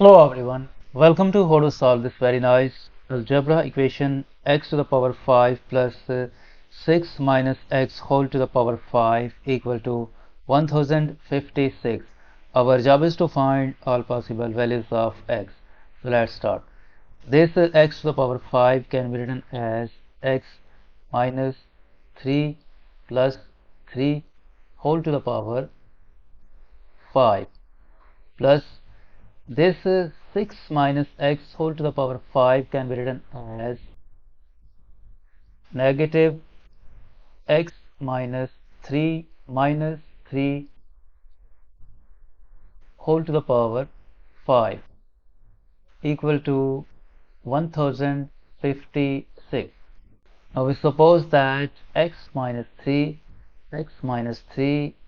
Hello everyone, welcome to how to solve this very nice algebra equation x to the power 5 plus 6 minus x whole to the power 5 equal to 1056. Our job is to find all possible values of x. So let's start. This x to the power 5 can be written as x minus 3 plus 3 whole to the power 5 plus this 6 minus x whole to the power 5 can be written as negative x minus 3 minus 3 whole to the power 5 equal to 1056. Now we suppose that x minus 3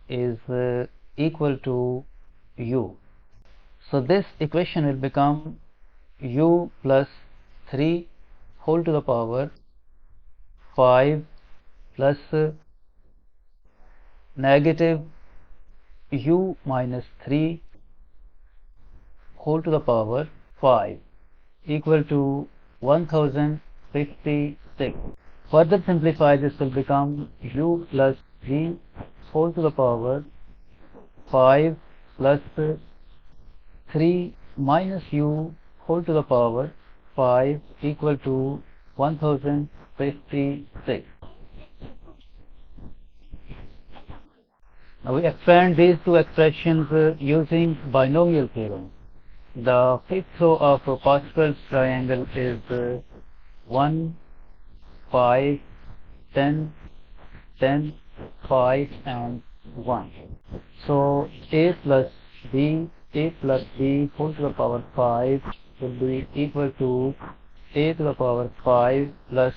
is equal to u. So this equation will become u plus 3 whole to the power 5 plus negative u minus 3 whole to the power 5 equal to 1056. Further simplify, this will become u plus 3 whole to the power 5 plus 3 minus u whole to the power 5 equal to 1056. Now we expand these two expressions using binomial theorem. The fifth row of a Pascal's triangle is 1, 5, 10, 10, 5 and 1. So a plus b whole to the power 5 will be equal to a to the power 5 plus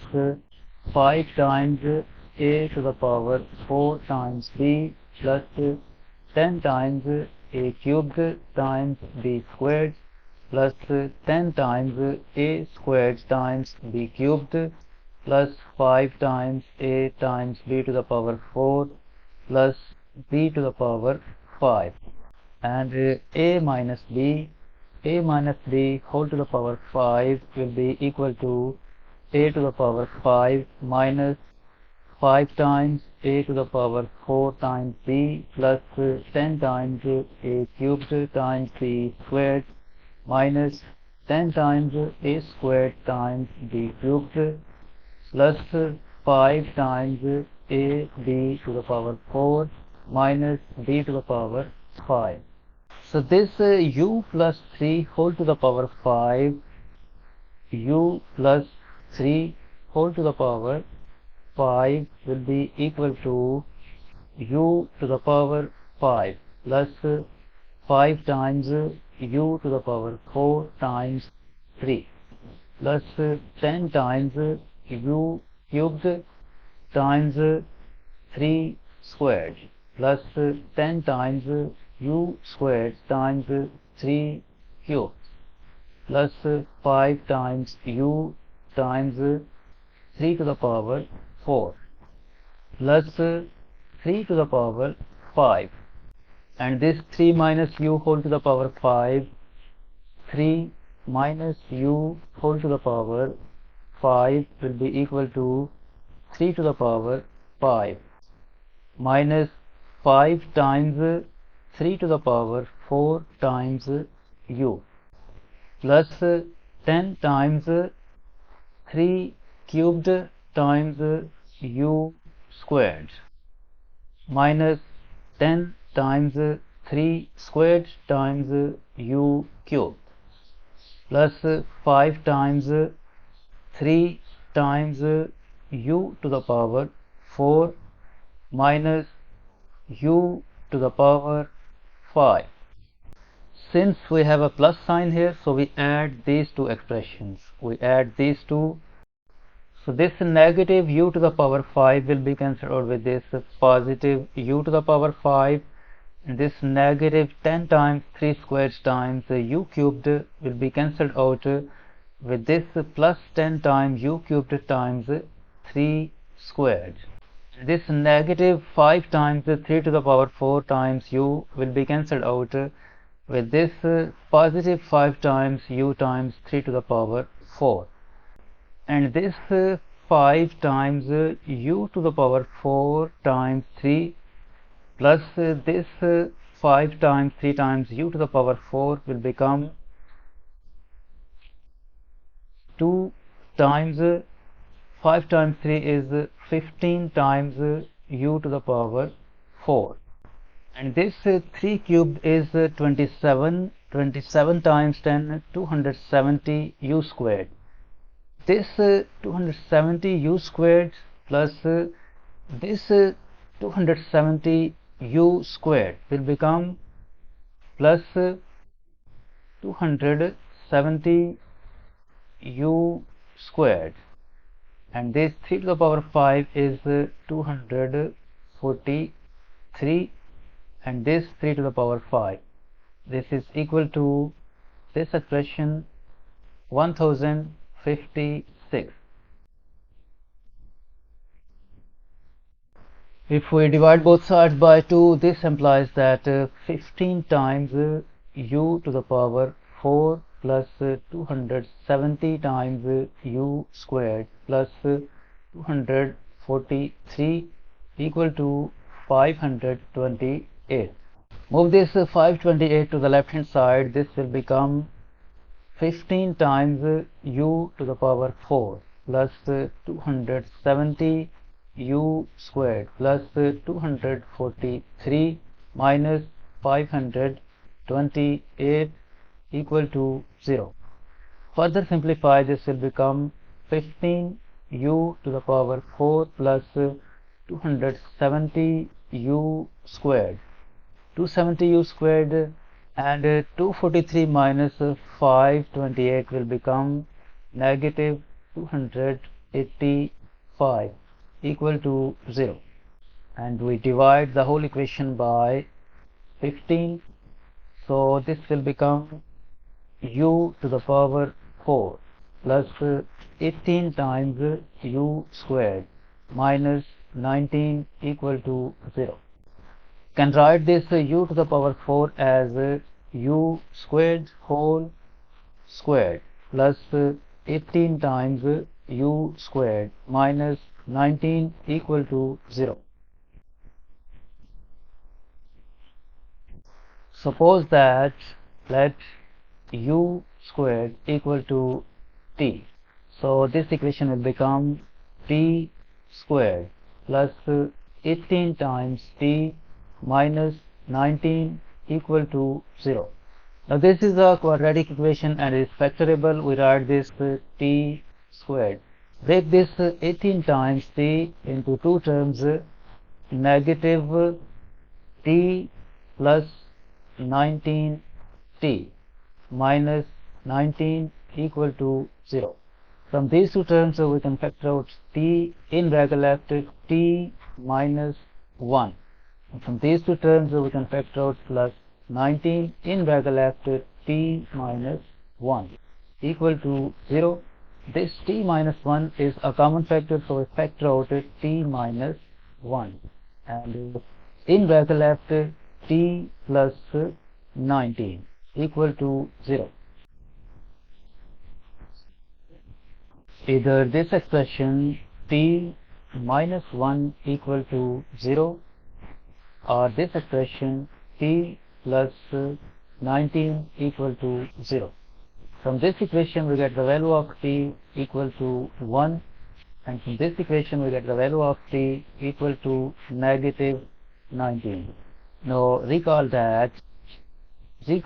5 times a to the power 4 times b plus 10 times a cubed times b squared plus 10 times a squared times b cubed plus 5 times a times b to the power 4 plus b to the power 5. And a minus b whole to the power 5 will be equal to a to the power 5 minus 5 times a to the power 4 times b plus 10 times a cubed times b squared minus 10 times a squared times b cubed plus 5 times a b to the power 4 minus b to the power 5. So this u plus 3 whole to the power 5, u plus 3 whole to the power 5 will be equal to u to the power 5 plus 5 times u to the power 4 times 3 plus 10 times u cubed times 3 squared plus 10 times u squared times 3 cubed plus 5 times u times 3 to the power 4 plus 3 to the power 5, and this 3 minus u whole to the power 5, 3 minus u whole to the power 5 will be equal to 3 to the power 5 minus 5 times 3 to the power 4 times u plus 10 times 3 cubed times u squared minus 10 times 3 squared times u cubed plus 5 times 3 times u to the power 4 minus u to the power 5. Since we have a plus sign here, so we add these two expressions. We add these two. So this negative u to the power 5 will be cancelled out with this positive u to the power 5. And this negative 10 times 3 squared times u cubed will be cancelled out with this plus 10 times u cubed times 3 squared. This negative 5 times 3 to the power 4 times u will be cancelled out with this positive 5 times u times 3 to the power 4, and this 5 times u to the power 4 times 3 plus this 5 times 3 times u to the power 4 will become 2 times 5 times 3 is 15 times u to the power 4, and this 3 cubed is 27 times 10 270 u squared. This 270 u squared plus this 270 u squared will become plus 270 u squared, and this 3 to the power 5 is 243, and this 3 to the power 5, this is equal to this expression 1056. If we divide both sides by 2, this implies that 15 times u to the power 4 plus 270 times u squared plus 243 equal to 528. Move this 528 to the left hand side. This will become 15 times u to the power 4 plus 270 u squared plus 243 minus 528 equal to 0. Further simplify, this will become 15 u to the power 4 plus 270 u squared, 270 u squared, and 243 minus 528 will become negative 285 equal to 0, and we divide the whole equation by 15, so this will become u to the power 4 plus 18 times u squared minus 19 equal to 0. Can write this u to the power 4 as u squared whole squared plus 18 times u squared minus 19 equal to 0. Suppose that let u squared equal to t, so this equation will become t squared plus 18 times t minus 19 equal to 0. Now this is a quadratic equation and is factorable. We write this t squared. Break this 18 times t into two terms, negative t plus 19t minus 19 equal to 0. From these two terms we can factor out t in bracket left t minus 1. And from these two terms we can factor out plus 19 in bracket left t minus 1 equal to 0. This t minus 1 is a common factor, so we factor out t minus 1, and in bracket left t plus 19 equal to 0. Either this expression t minus 1 equal to 0 or this expression t plus 19 equal to 0. From this equation we get the value of t equal to 1, and from this equation we get the value of t equal to negative 19. Now recall that we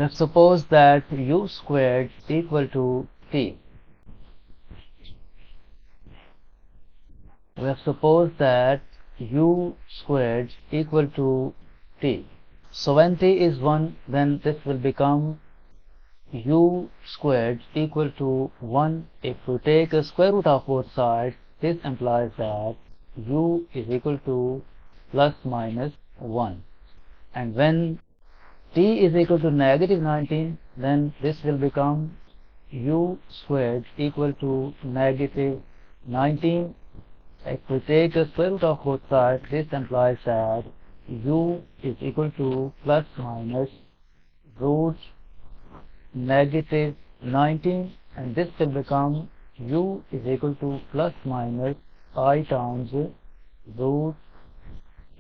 have supposed that u squared equal to t. We have supposed that u squared equal to t. So when t is 1, then this will become u squared equal to 1. If we take a square root of both sides, this implies that u is equal to plus minus 1. And when t is equal to negative 19, then this will become u squared equal to negative 19. if we take the square root of both sides, this implies that u is equal to plus minus root negative 19, and this will become u is equal to plus minus I times root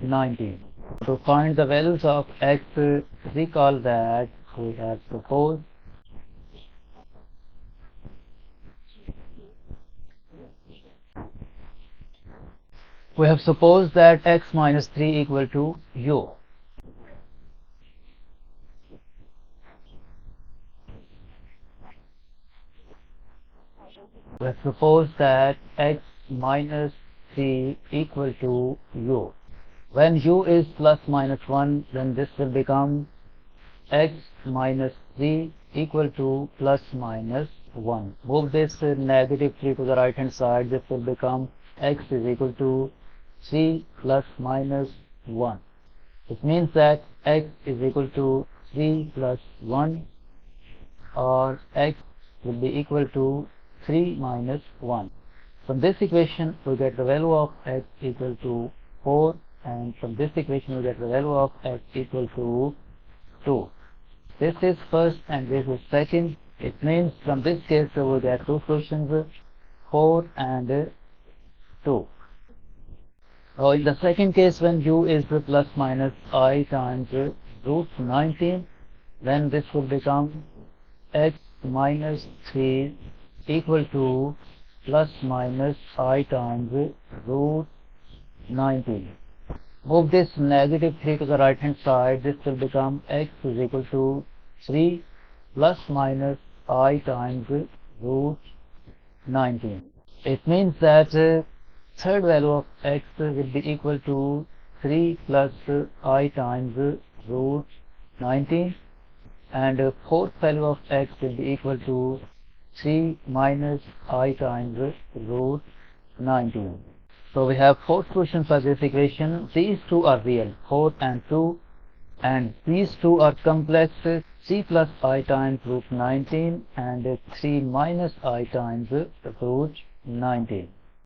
19. To find the values of x, recall that we have supposed that x minus 3 equal to u. We have supposed that x minus 3 equal to u. When u is plus minus 1, then this will become x minus 3 equal to plus minus 1. Move this negative 3 to the right hand side. This will become x is equal to 3 plus minus 1. It means that x is equal to 3 plus 1, or x will be equal to 3 minus 1. From this equation we get the value of x equal to 4, and from this equation we get the value of x equal to 2. This is first and this is second. It means from this case we get two solutions, 4 and 2. Now in the second case, when u is plus minus I times root 19, then this will become x minus 3 equal to plus minus I times root 19. Move this negative 3 to the right hand side. This will become x is equal to 3 plus minus I times root 19. It means that third value of x will be equal to 3 plus I times root 19, and fourth value of x will be equal to 3 minus I times root 19. So we have four solutions for this equation. These two are real, 4 and 2, and these two are complex, 3 plus I times root 19 and 3 minus I times root 19.